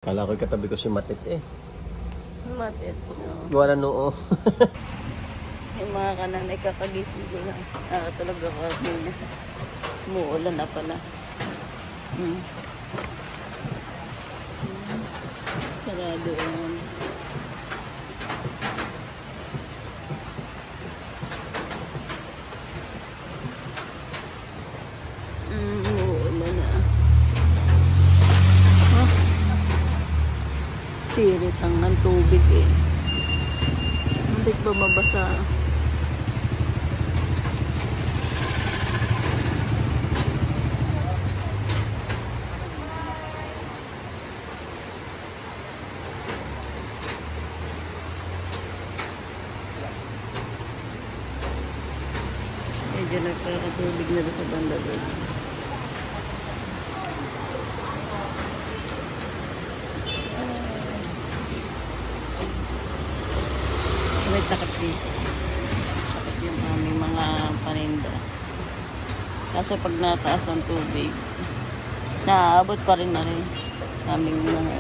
Kala ko katabi ko si Matit eh. Matit, no. Wala noo. Yung mga kananay kakagising ko na. Nakatulog ako kanina. Umuulan na pala. Sarado yun. Umuulan na. Sirit ang tubig eh. Hindi ba mabasa? Medyo nagkakatubig na sa banda doon. May takip dito. Takip yung aming mga paninda. Kaso pag nataas ang tubig, naaabot pa rin na rin aming mga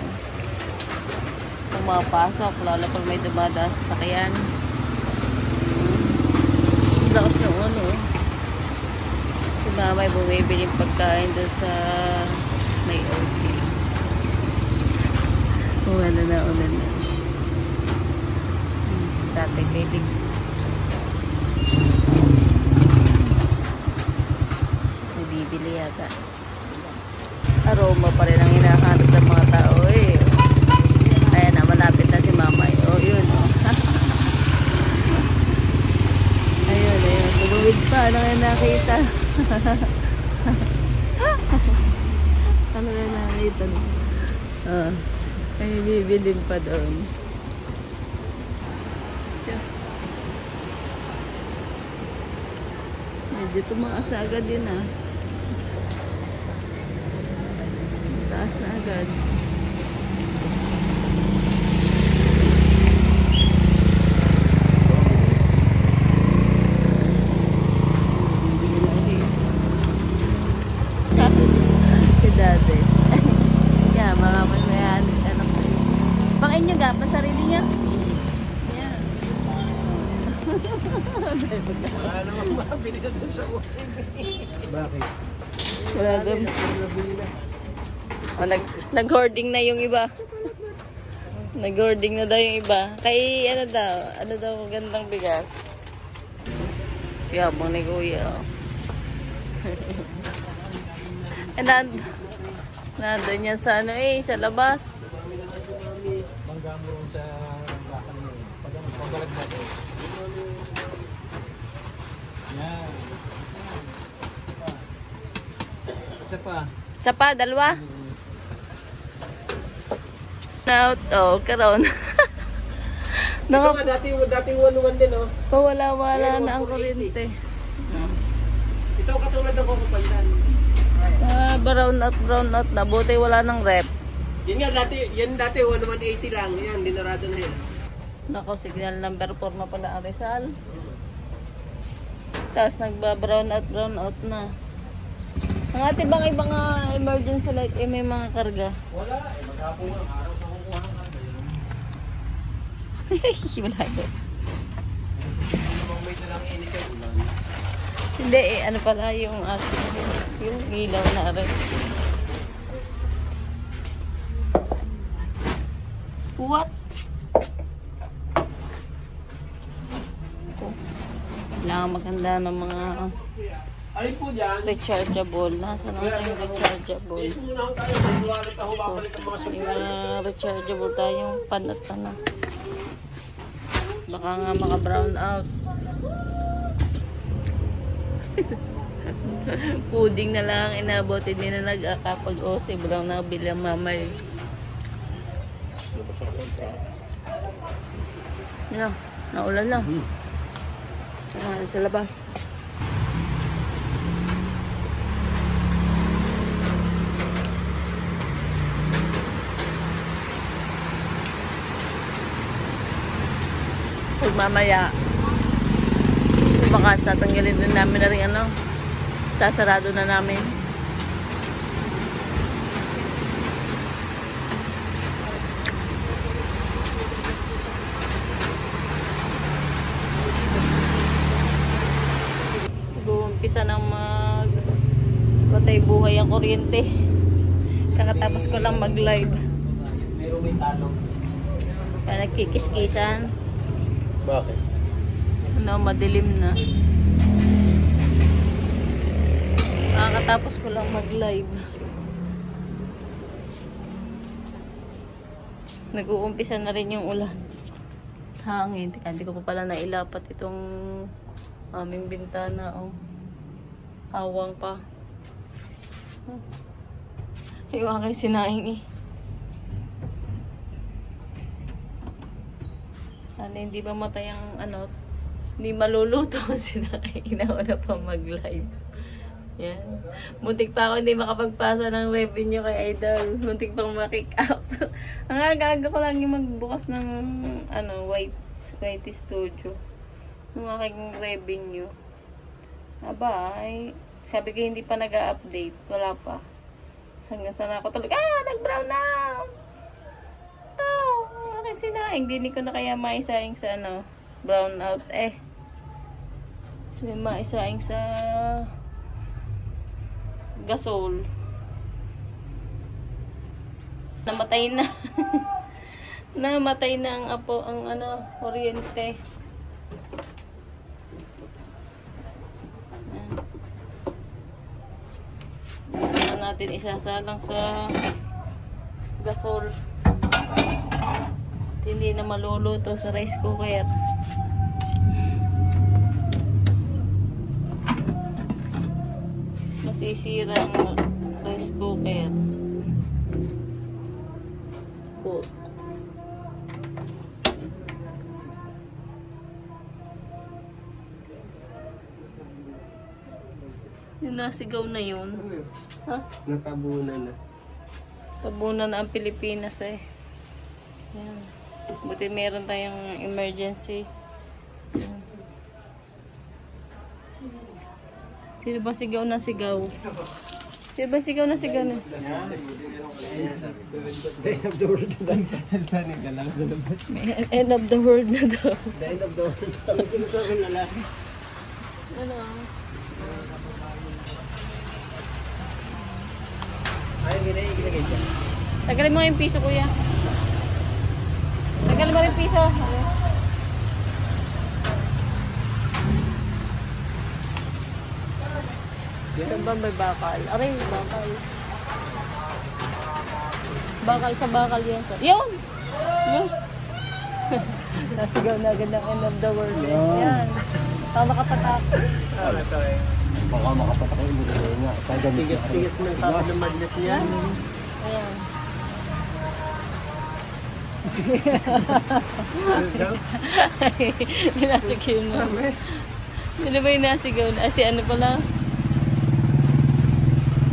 pumapasok, lalo pag may dumadaan sa sakyan. Lakas ng ano. Si mama ay bumibili ng pagkain doon sa may OT. Wala na. Tatay Felix. Bibili yata. Aroma pa rin ang hinahanap ng mga tao eh. Ayan na, malapit na si mama. Oh, yun. Ayun. Buluwid pa. Ano nga nakita? Ano nga nakita? Ay, bibili pa doon. Medyo tumaas na agad din ah. Taas na agad. Si dati. Kaya mga masayan. Pakain nyo ga? Pasarili niya? Wala namang mabili na doon sa using. Bakit? Wala doon. Nag-hoarding na yung iba. Nag-hoarding na daw yung iba. Kay ano daw magandang bigas. Yabang ni Kuya. Nandun yan sa ano sa labas. Bangga mo rin sa bakan mo. Pagbalag natin. Yan. Isa pa, dalawa. Out, karon. Ito nga, dating 1-1 din, oh. Wala na ang kuryente. Ito katulad ng kukupayan. Brown out na. Buti wala ng rep. Yan dati 180 lang. Yan, dinarado na yan. Nako, signal number 4 na pala ang Rizal. Tapos nagba-brown out na. Ang ate bang ibang emergency light may mga karga? Wala, maghapon ng araw sa kukuha ng karga. Wala doon. May dalang init ay ulan. Hindi ano pala yung yung ilaw na rin. What? Kailangan maganda ng mga Alin po dyan? rechargeable. Nasaan ang yung rechargeable? Yes, muna ako tayo. May wallet ako babalik ang mga Yung supply. rechargeable tayong panat na. Baka nga maka-brown out. Puding na lang inabot. Hindi na nag-akapag-ose. Walang nabili ang mamay. Yan. Naulan lang. Sa labas. Pag mamaya bukas tatanggalin din namin na rin sasarado na namin. kuryente. Kakatapos ko lang mag-live. Meron may tanong. Kaya nagkikis-kisan. Bakit? Ano, madilim na. Kakatapos ko lang mag-live. Nag-uumpisa na rin yung ulan. Hangin. Hindi ko pa pala nailapat itong aming bintana. Oh. Awang pa. Yung aking sinaing eh. Sana hindi ba matay ang ano, hindi maluluto ang sinaing. Inauna pa mag-live. Yan. Muntik pa ako hindi makapagpasa ng revenue kay Idol. Muntik pang ma-kick out. Ang aga-aga ko lang yung magbukas ng ano, white studio. Yung aking revenue. Aba, ay, sabi ko hindi pa nag-update. Wala pa. Hanggang sana ako tulog. Nag-brown na! Okay, sinaing. Hindi ko na kaya maisaing sa ano, brown out eh. Hindi maisaing sa gasol. Namatay na. Namatay na ang apo, ang ano, kuryente. Dito natin isasalang sa gasol. At hindi na maluluto sa rice cooker. Masisira ang rice cooker po. Yung nasigaw na yun. Ha? Natabunan na. Tabunan na ang Pilipinas eh. Yan. Buti meron tayong emergency. Yan. Sino ba sigaw na sigaw? Sino ba sigaw na sigaw na? The end of the world na daw. Sasalta niya lang sa labas. End of the world na daw. The end of the world. Ang sinasabi na lang. Ano? Ay, ginagay siya. Tagalin mo yung piso, kuya. Tagalin mo yung piso. Saan ba may bakal? Aray, bakal. Bakal sa bakal yan. Yun! Yun! Nasigaw na agad ng end of the world. Yan. Tama ka patak. Baka makapatak yung mga nga. Tigas-tigas ng tao ng magnet niya. Ayan. Nasigaw na. Ano ba yung nasigaw na? Si ano pala?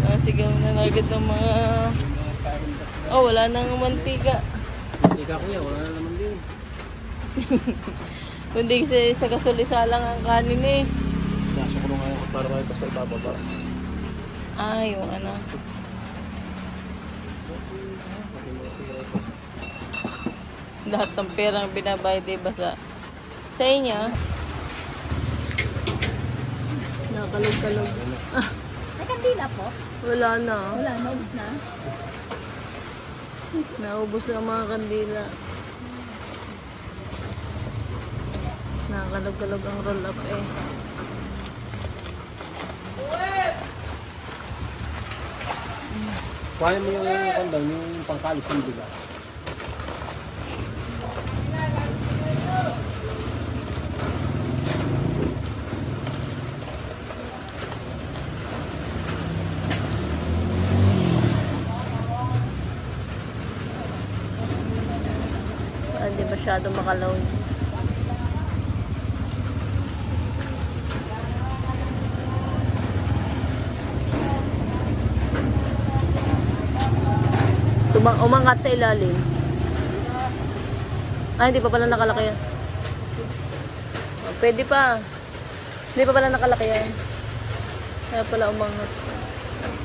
Nasigaw na agad ng mga... Oh, wala nang mantika. Mantika kuya, wala na naman din. Kundi sa gasolisa lang ang kanin eh. Nasa ko nga yung para kayo basta ibababa. Yung ano. Lahat ng perang binabayad iba sa inyo. Nakakalog-kalog. May kandila po? Wala na. Wala, naubos na. Naubos na ang mga kandila. Nakakalog-kalog ang roll up eh. Kaya mo yung kondang, yung pangkalis ng biga. Hindi masyado makalaw. Umangat sa ilalim. Hindi pa pala nakalaki yan. Pwede pa. Hindi pa pala nakalaki yan. Kaya pala umangat.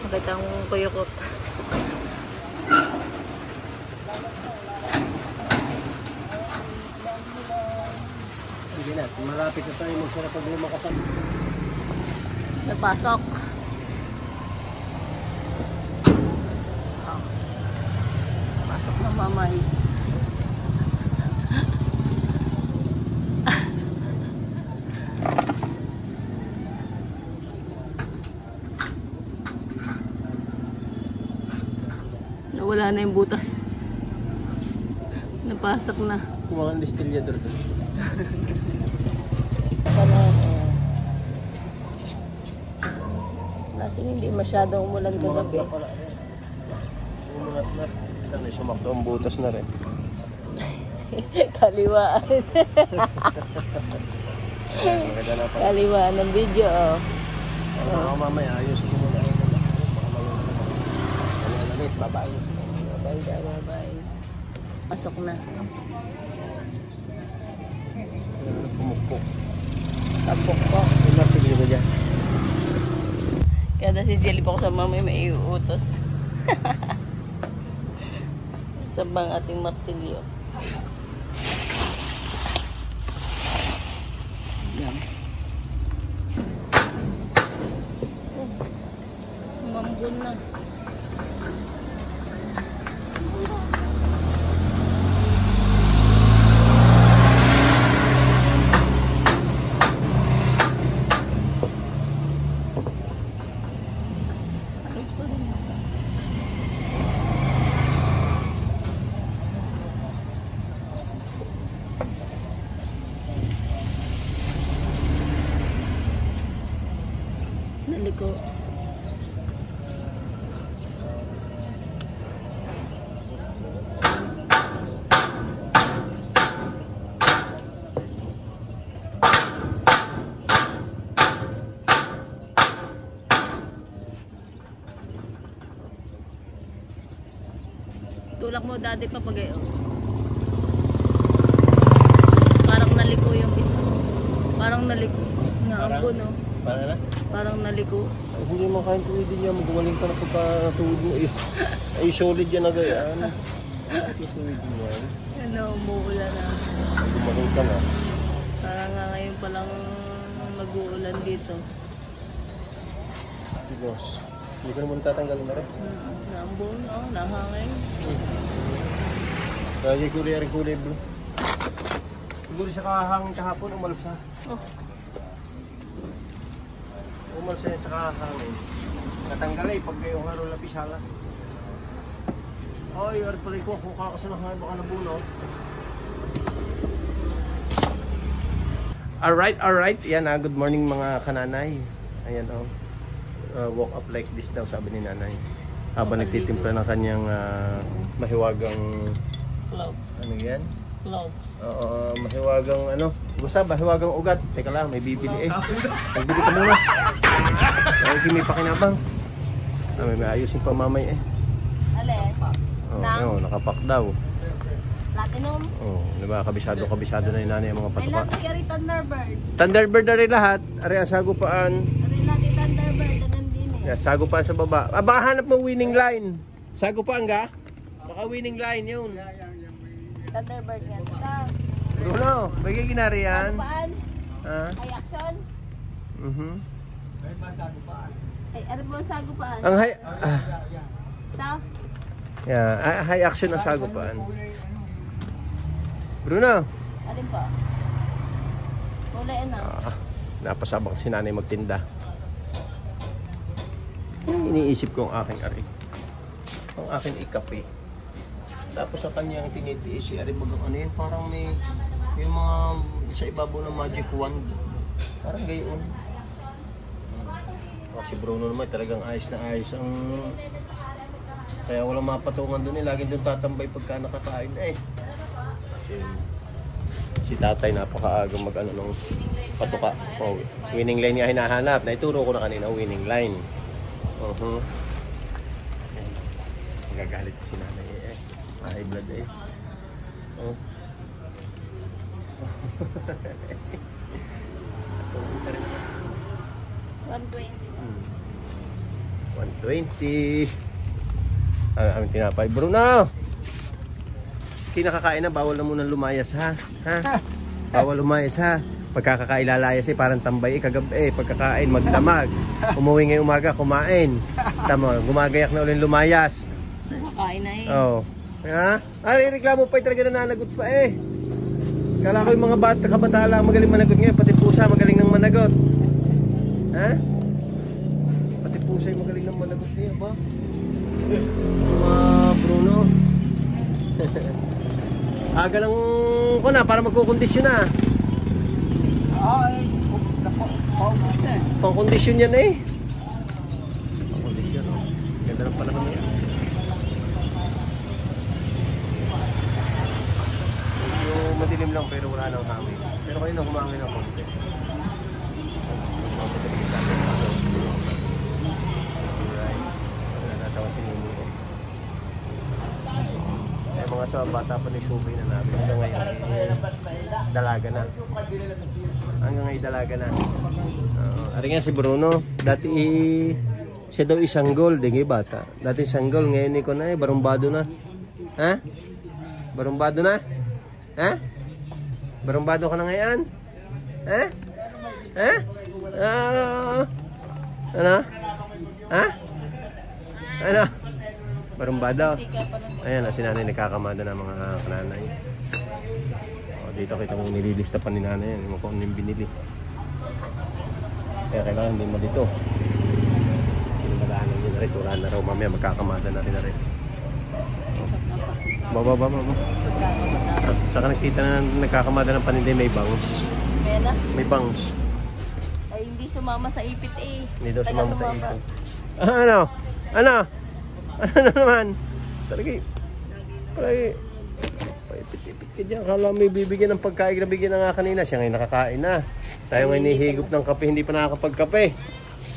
Makita ang kuyukot. Sige na, malapit na tayo magsara pag lumakas. Napasok. mamay. Nawala na yung butas. Napasok na. Kumakan distillador doon. Kasi hindi masyadong umulan kagabi. Umunat na. Ano, sumakto ang butas na rin. Kaliwaan. Maganda na pa. Kaliwaan ng video. Oh. Ano mamaya, ayos ko muna. Bye-bye. Bye-bye. Pasok na. Pumukpok. Tapok ko. Yung martilyo ko dyan. Kaya nasisilip ako sa mamay may iuutos. Sabang ating martilyo. Yan. Mambun na. Naliko. Tulak mo dati pa pag parang naliko yung pisto. Parang naliko. Naambon, no? Para na? Parang naliko. Ay, hindi mo kain tuwidin niya. Magawaling ka na pagkatuwid mo. Ay, solid yan na gayaan. Ay, tuwidin mo yan. Ano, umuulan na. Gumaling ka na. Parang nga ngayon palang mag-uulan dito. Tigos. Hindi ko naman tatanggalin na rin. Naambon, oh, nahangin. Lagi kulay bro. Siguro siya kahangin kahapon, umalsa. Oh, Umalsa yan sa kahangin. Natanggal eh, pag yung haro lapisala. Ay, arpalay ko, kung kakasalahan, baka nabuno. Alright. Yan good morning mga kananay. Ayan walk up like this daw, sabi ni nanay. Habang nagtitimpla ng kanyang mahiwagang... cloves. Ano yan? Cloves. Mahiwagang ano? Basta mahiwagang ugat. Teka lang, may bibili eh. Magbili ka muna. Ay, may pakinabang. May ayusin pa mamay eh. Alin? Nakapak daw. Platinum. Diba? Kabisado na yung nanay ang mga May patuka. lahat si Thunderbird. Thunderbird na rin lahat. Ari ang sagupaan. Ari lagi Thunderbird. Ganun din eh. Yes, sagupaan sa baba. Baka hanap mo winning line. Sagupaan ka? Baka winning line yun. Thunderbird yan. Sa Bruno, may ginari yan. sagupaan. Ha? High action. Ay, ano po ang sagupaan? Ang high... Sa? high action ang sagupaan. Bruno. Alin po? Kulay ano? Napasabak si nanay magtinda. Iniisip ko ang aking ari. Ang aking ikape. Tapos sa kanyang tinitiis si ari bagang ano yun, parang may mga sa ibabaw ng magic wand. Parang gayon. Si Bruno naman talagang ayos na ayos ang... Kaya walang mapatungan doon eh. Laging doon tatambay pagka nakakain eh. Si tatay napakaaga mag-ano nung patuka. Winning line niya hinahanap. Naituro ko na kanina winning line. Nagagalit ko si nanay eh. High blood eh. 120. Aming tinapay. Bruno! Kinakakain na, bawal na muna lumayas ha. Bawal lumayas ha. Pagkakailalayas eh, parang tambay eh, kagabi eh. Pagkakain, magdamag. Umuwi ngayong umaga, kumain. Tama, gumagayak na ulit lumayas. Kakain na eh. Oh. Ha? Ay, reklamo pa talaga nananagot pa eh. Kala ko yung mga bata, kabata lang magaling managot ngayon. Pati pusa magaling nang managot. Ha? Pati pusa yung magaling nang managot niya ba? Bruno. Aga lang ko na para magkukondisyon na. Ay, Pang-kondisyon yan eh. Pang-kondisyon oh. Ganda lang pala kami yan. Yung madilim lang pero wala nang hangin. Pero kayo na humangin ng konti. Alright. Natatawa si Nini ko. Eh mga sa bata pa ni Shubay na namin. Hanggang ngayon dalaga na. Hanggang ngayon dalaga na. Ari nga si Bruno. Dati siya daw isang gol. Di bata. Dati isang gol. Ngayon ko na eh. Barumbado na. Ha? Barumbado na? Ha? Barumbado ka na ngayon? Ha? Ha? Ano? Ha? Ano? Barumbado. Ayan, si nanay nagkakamada ng mga kananay. O, dito kita kung nililista pa ni nanay yan. Kung ano yung binili. Kaya kailangan hindi mo dito. Pinagdaanan nyo na rin. Wala na raw mamaya. Magkakamada na rin na rin. Baba. Saka nakita na nagkakamada ng paninday may bangs. Mena? May bangs. Ay, hindi sumama sa ipit eh. Hindi daw sumama sa ipit. Ano? Ano? Ano naman? Talaga paipit-ipit ka dyan. Akala may bibigyan ng pagkain na bigyan na nga kanina. Siya ngayon nakakain na. Tayo ngayon nihigop ng kape, hindi pa nakakapagkape.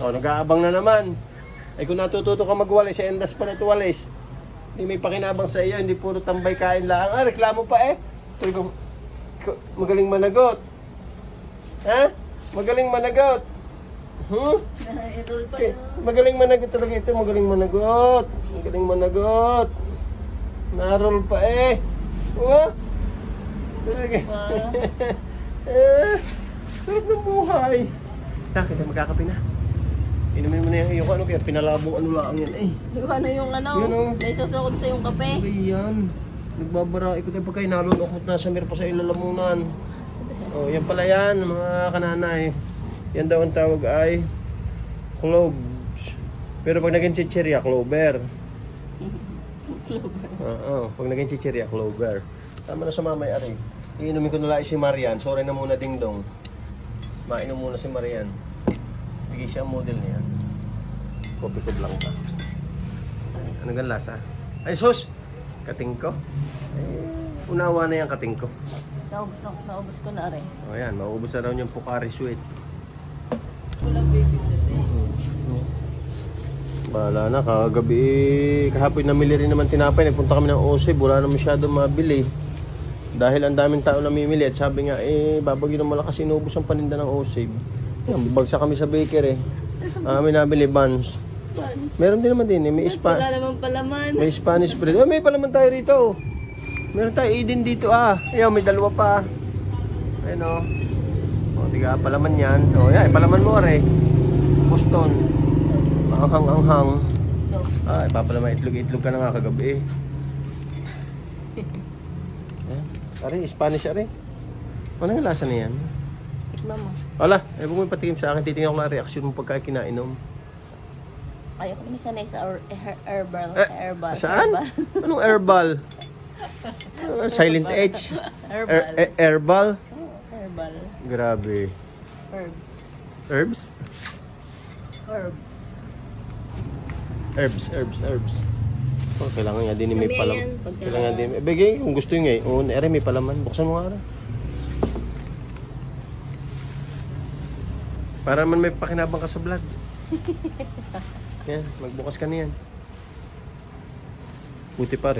O, nag-aabang na naman. Ay kung natututo ka magwalis, sa endas pa na ito walis. Hindi may pakinabang sa iyo, hindi puro tambay kain lang. Ah, reklamo pa eh. Magaling managot. Ha? Magaling managot. I-roll pa yun. Magaling managot talaga ito, magaling managot. Magaling managot. Narol pa eh. Talaga. Sarap ng buhay. Nakita, magkakape na. Inumin mo na yung ano kaya pinalabong ano lang yan eh. Yung ano yung ano, yun oh. naisasukod sa yung kape. Okay yan. Nagbabara, ikot yung pagkain, nalunokot na sa meron pa sa ilalamunan. Oh, yan pala yan mga kananay. Yan daw ang tawag ay cloves. Pero pag naging chichirya, clover. Oo, pag naging chichirya, clover. Tama na sa mamay ari. Iinumin ko nila si Marian. Sorry na muna ding dong. Mainom muna si Marian. Bigay siya ang model niya. Kopi ko lang pa. Ano gan lasa? Ay sus! Kating ko. Unawa na yung kating ko. Naubos ko na rin. O yan, maubos na raw yung Pocari Sweet. Walang baby Bahala na, kagabi, kahapon namili rin naman tinapay. Nagpunta kami ng Osib, wala na masyadong mabili. Dahil ang daming tao namimili at sabi nga, babagyo ng malakas inubos ang paninda ng Osib. Yan, bagsak kami sa bakery. May nabili buns. Meron din naman din, may wala namang palaman. May Spanish bread. May palaman tayo rito. Meron tayo Eden dito Ayaw, may dalawa pa. Ayun o, tiga palaman yan. O yan, palaman mo Boston. Anghang-anghang. Ipapalaman itlog ka na nga kagabi. Spanish Ano yung lasa na yan? Tikman mo. Wala, huwag mo patikim sa akin. Titingnan ko lang reaksyon mo pagka kinainom. Ayoko naman sanay sa herbal. Saan? Anong herbal? Silent H? Herbal? Herbal. Grabe. Herbs. Herbs? Herbs. Oh, kailangan nga din may palaman. Kailangan din. Bigay kung gusto nyo may palaman. Buksan mo nga para man may pakinabang ka sa vlog. Yan, magbukas ka niyan. Buti pa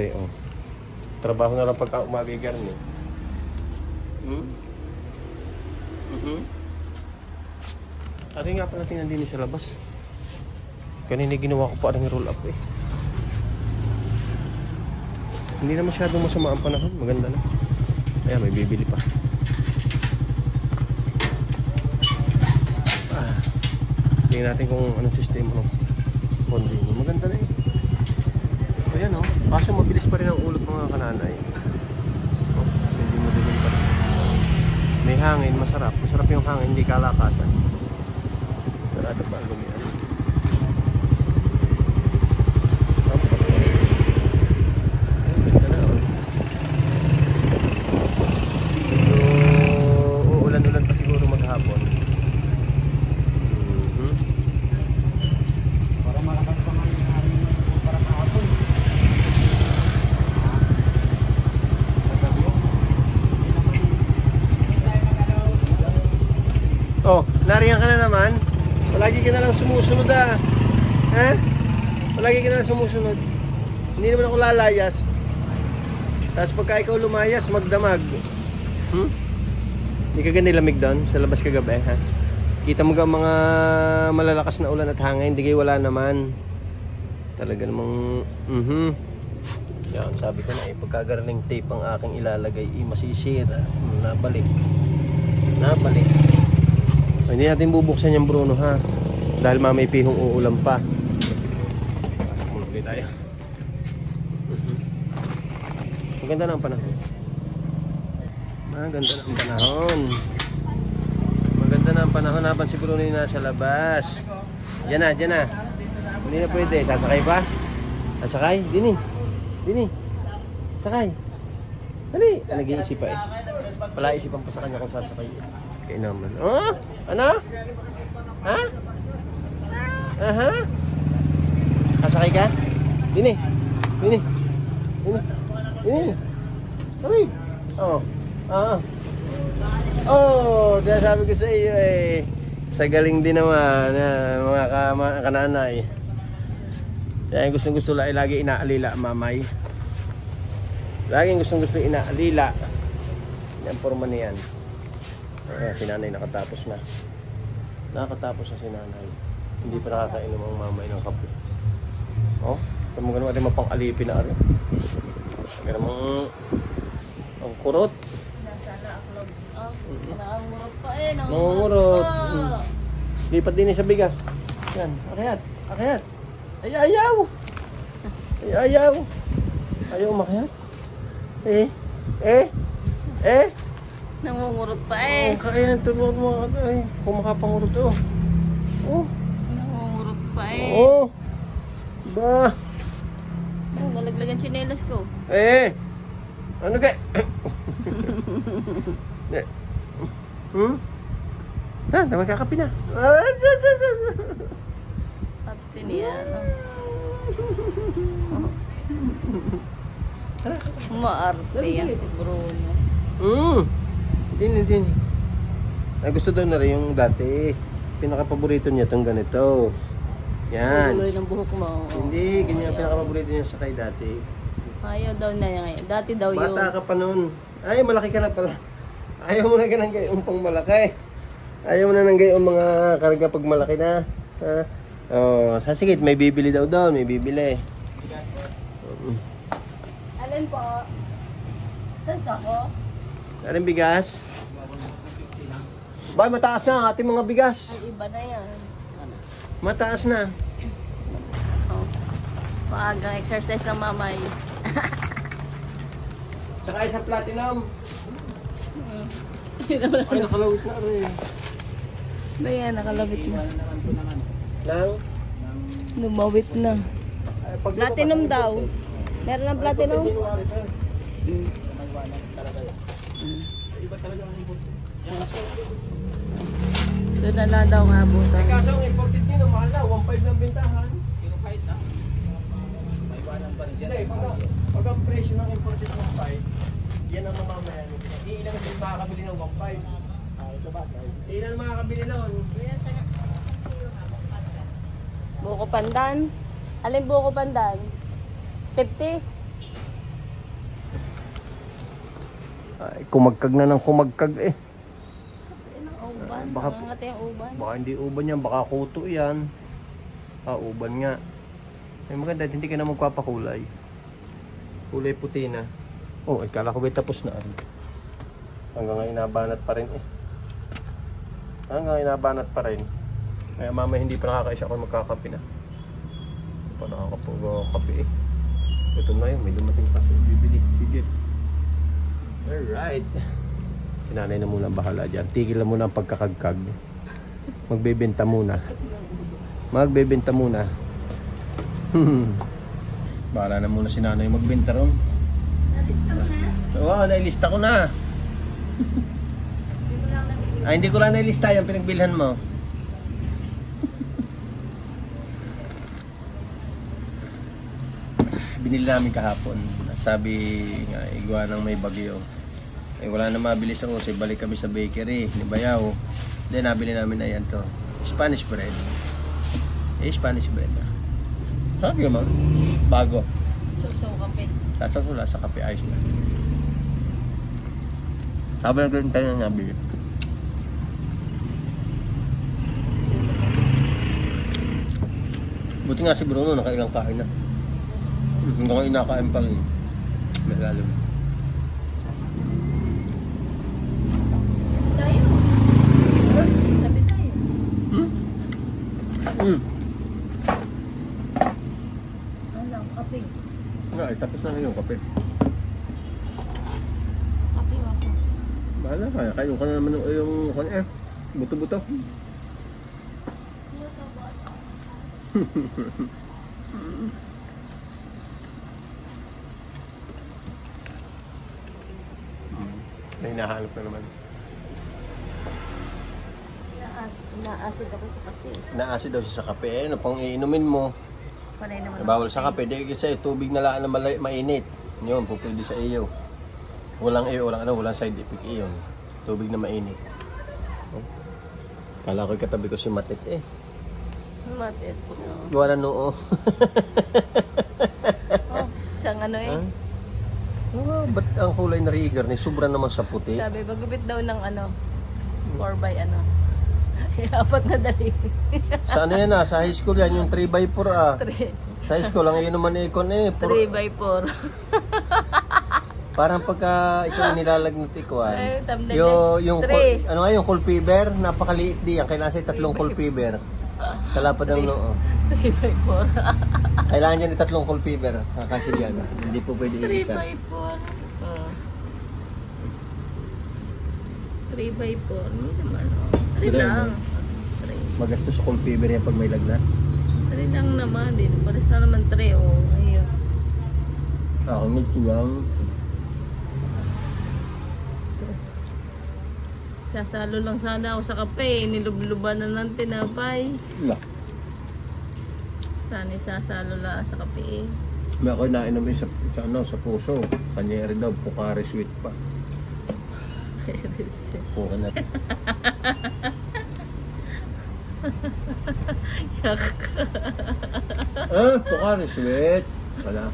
trabaho na lang pagka umagigar niyo. Ari nga pala tingnan din sa labas. Kanina ginawa ko pa rin roll up Hindi na masyadong masama ang panahon. Maganda na. Ayan, may bibili pa. Tingnan natin kung anong sistema ng Kondi. Maganda na Ayan oh. Kaso mabilis pa rin ang ulot mga kananay. Oh, hindi mo din pa rin. May hangin, masarap. Masarap yung hangin, hindi kalakasan. Sarado pa ang lumihan. Uulan-ulan pa siguro maghapon. Para malakas pa man yung hangin para kahapon. Oh, nariyan ka na naman. Palagi ka na lang sumusunod ah. Ha? Palagi ka na lang sumusunod. Hindi naman ako lalayas. Tapos pagka ikaw lumayas, magdamag. Hindi ka ganun lamig doon sa labas kagabi, ha? Kita mo ka mga malalakas na ulan at hangin, hindi kayo wala naman. Talaga namang yan, sabi ko na pagkagaling tape ang aking ilalagay, masisira. Nabalik. Hindi natin bubuksan yung Bruno, ha? Dahil mamay pihong uulan pa. Muli tayo. Maganda na ang panahon. Maganda na ang panahon habang si Bruno yung nasa labas. Diyan na. Hindi na pwede. Sasakay pa? Sasakay? Dini. Sakay. Dali. Nag-iisip pa eh. Wala isipan pa sa kanya kung sasakay. Kaya naman. Oh? Ano? Ha? Aha? Sasakay ka? Dini. Sabi. Oh. Kaya sabi ko sa iyo eh. Sa galing din naman mga kananay. Kaya gusto lagi inaalila mamay. Laging gusto inaalila. Yan forma niyan. Si nanay nakatapos na. Nakatapos na si nanay. Hindi pa nakakainom ang mamay ng kape. Oh, kung gano'n rin mapang-alipin na rin. Ganun ang kurot. Nangungurot pa eh. Nangungurot. Lipat din sa bigas. Yan, akyat. Ay, ayaw. Ayaw umakyat. Nangungurot pa eh. Kaya ng tulog mo. Kung makapangurot to. Nangungurot pa eh. Ba. Nalaglag ang tsinelas ko. Ano kaya? Tama kakapi na. Ate niya. Maarte yan si Bruno. Din. Gusto daw na rin yung dati. Pinaka-paborito niya itong ganito. Yan. Tuloy ng buhok mo. Hindi, ganyan pinaka-paborito niya sakay dati. Ayaw daw na yan. Dati daw yun. Bata ka pa noon. Ay, malaki ka na pala. Ayaw mo na ka ng gayong pang malaki. Ayaw mo na ng gayong mga karga pag malaki na. Sasigit, may bibili daw doon. May bibili. Alin po? Saan ako? Alin bigas? Ba, mataas na ang ating mga bigas. Ay, iba na yan. Mataas na. Maagang exercise ng mamay. Saka sa platinum. Ay, nakalawit na rin. Ba yan, nakalawit na. Lang? Lumawit na. Platinum daw. Meron ng platinum? Doon na lang daw nga buta. Kaso ang imported nyo, mahal na. 1.5 ng bintahan. Kahit na. May iwanan pa rin dyan. Pag ang presyo ng imported ng 5, yan ang mamamayan. Iilan din makakabili ng 1.5. Sa bagay. Ilan makakabili noon? Buko pandan. Alin buko pandan? 50? Ay, kumagkag na ng kumagkag eh. Uban. Baka- Nangangati ang uban. Baka hindi uban yan, baka kuto yan. Uban nga. Ay maganda, hindi ka na magpapakulay. Kulay puti na. Kala ko tapos na. Hanggang ngayon nabanat pa rin eh. Hanggang ngayon nabanat pa rin. Kaya mamaya hindi pa nakakaisa ako magkakape na. Hindi pa nakakapag-kape eh. Ito na yun, may dumating pa siya. Bibili si Jeff. Alright. Si nanay na muna bahala dyan. Tigil na muna ang pagkakagkag. Magbebenta muna. Magbebenta muna. Bahala na muna si nanay magbenta ron. Nalista mo na? Oo, nailista ko na. Ay, hindi ko lang nailista yung pinagbilhan mo. Binili namin kahapon. At sabi nga, igwa ng may bagyo. Eh, wala na mabilis ako. Kasi balik kami sa bakery ni Bayaw. Then, nabili namin na yan to. Spanish bread. Spanish bread na. Sabi mo, bago. Susaw kape. Sasawala sa kape ice na. Sabi na rin tayo na nabili. Buti nga si Bruno, nakailang kain na. Hanggang ngayon nakain pa rin. May lalim. Tayo. Tabi tayo. Alam, kape. Nga, tapos na yung kape. Kape ako. Bahala kaya. Kayo ka na naman yung buto-buto. May hinahanap na naman. Naasid ako sa kape. Naasid daw siya sa kape. Eh, ano pang iinumin mo? Panay naman Bawal sa kape. Di kasi tubig na laan na mainit. Yun, pupwede sa iyo. Walang side effect iyon. Tubig na mainit. Oh. Kala ko katabi ko si Matit eh. Matit. Gawa na noo. Oh, isang ano eh. Ba't ang kulay na rigger ni sobra naman sa puti? Sabi, magupit daw ng ano, 4x ano. Apat na dali. Sa ano yan sa high school yan, yung 3x4 Sa high school, ang yun naman ikon 3x4. Parang pagka ikaw nilalagnat ikuan. Ay, thumbnail Yung yan. ano nga yung culpiber, napakaliit di yan. Kailangan sa 3 culpiber. Sa lapad ng noo. 3x4. Kailangan dyan 3 culpiber. Kasi dyan. Hindi po pwede isa. 3x4. 3x4. Hindi naman. 3 lang. 3. Magastos sa culpiber yan pag may lagnat. 3 lang naman. Di pares na naman 3. Oh, ayun. Ako nito lang. Sasalo lang sana ako sa kape. Nilubluban na ng tinapay. Wala. Sana sasalo lang sa kape. May ako nainom sa puso. Kanya rin daw, Pocari sweet pa. Puka na. Yak. Pocari sweet. Wala.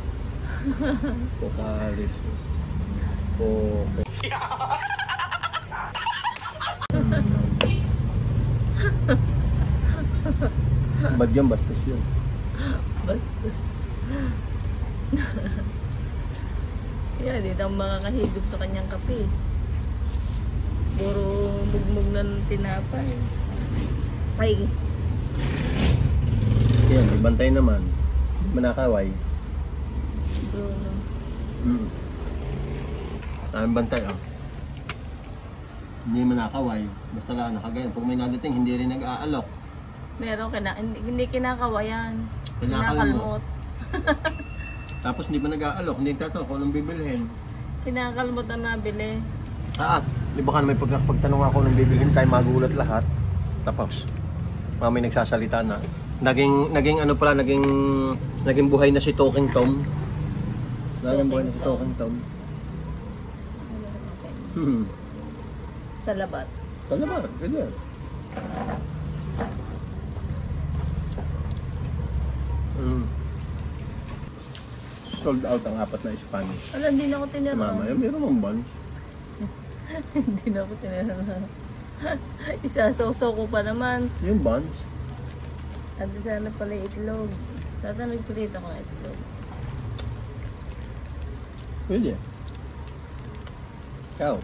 Pocari sweet. Okay. Bad yan, bastos yun. Bastos. Kaya di daw makakahigop sa kanyang kape. Puro mugmug na ng tinapay. Ay. Yan, may bantay naman. Manakaway. Bruno. Ang bantay, Hindi manakaway. Basta lang nakagayon. Pag may nadating, hindi rin nag-aalok. Meron hindi kinakawayan. Kinakalmot. Tapos hindi ba nag-aalok? Hindi tatanong kung anong bibilhin. Kinakalmot na nabili. Di ba ka may pagtanong ako ng bibilhin tayo magulat lahat. Tapos, may nagsasalita na. Naging ano pala, naging buhay na si Talking Tom. Naging buhay na si Talking Tom. Sa labat. Tala ba? Ganyan. Sold out ang 4 na Spanish. Wala, hindi na ako Si tinira. Mama, meron mong buns. Hindi na ako tinira. Isasaw-saw ko pa naman. Yung buns. At sana pala itlog. Sana nagpilit ako ng itlog. Pwede. Ikaw.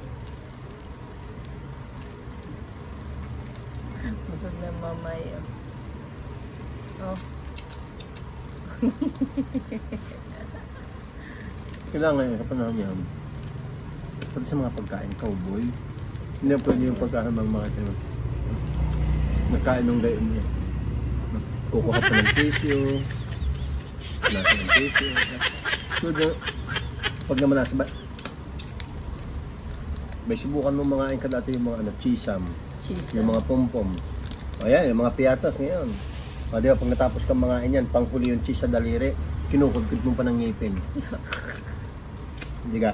Busog na mamay. Oh. Kailangan yung kapanahan yan. Pati sa mga pagkain, cowboy. Hindi na pwede yung pagkain ng mga tinong. Nagkain ng gayon niya. Kukuha pa ng tissue. Nasa ng tissue. So, pag naman nasa ba? May subukan mo mga ka dati yung mga chisam. Yung mga pom-poms. O yan, yung mga piatas ngayon. O di ba, pag natapos kang mga yan, panghuli yung cheese sa daliri, kinukudkod mo pa ng ngipin. Hindi ka?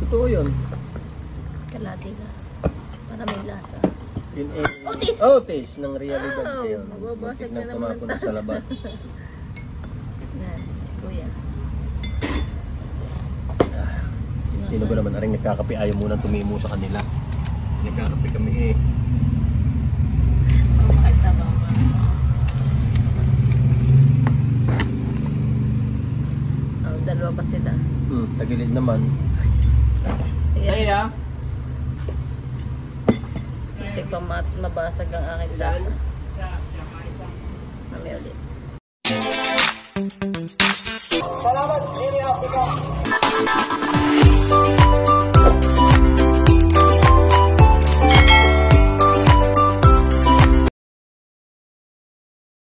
Totoo yun. Kalati ka. Para may lasa. Yun Otis! Otis ng realidad Wow, ngayon. mababasag na Tignan naman tumapon ng sa labas. Yan, si Kuya. Sino ba naman aring nagkakape? Ayaw muna tumimo sa kanila. Nagkakape kami eh. Makita ba? Dalawa pa sila. Tagilid naman. Ayan. Kasi pa mabasag ang aking lasa. Mami ulit. Salamat, Jimmy Africa.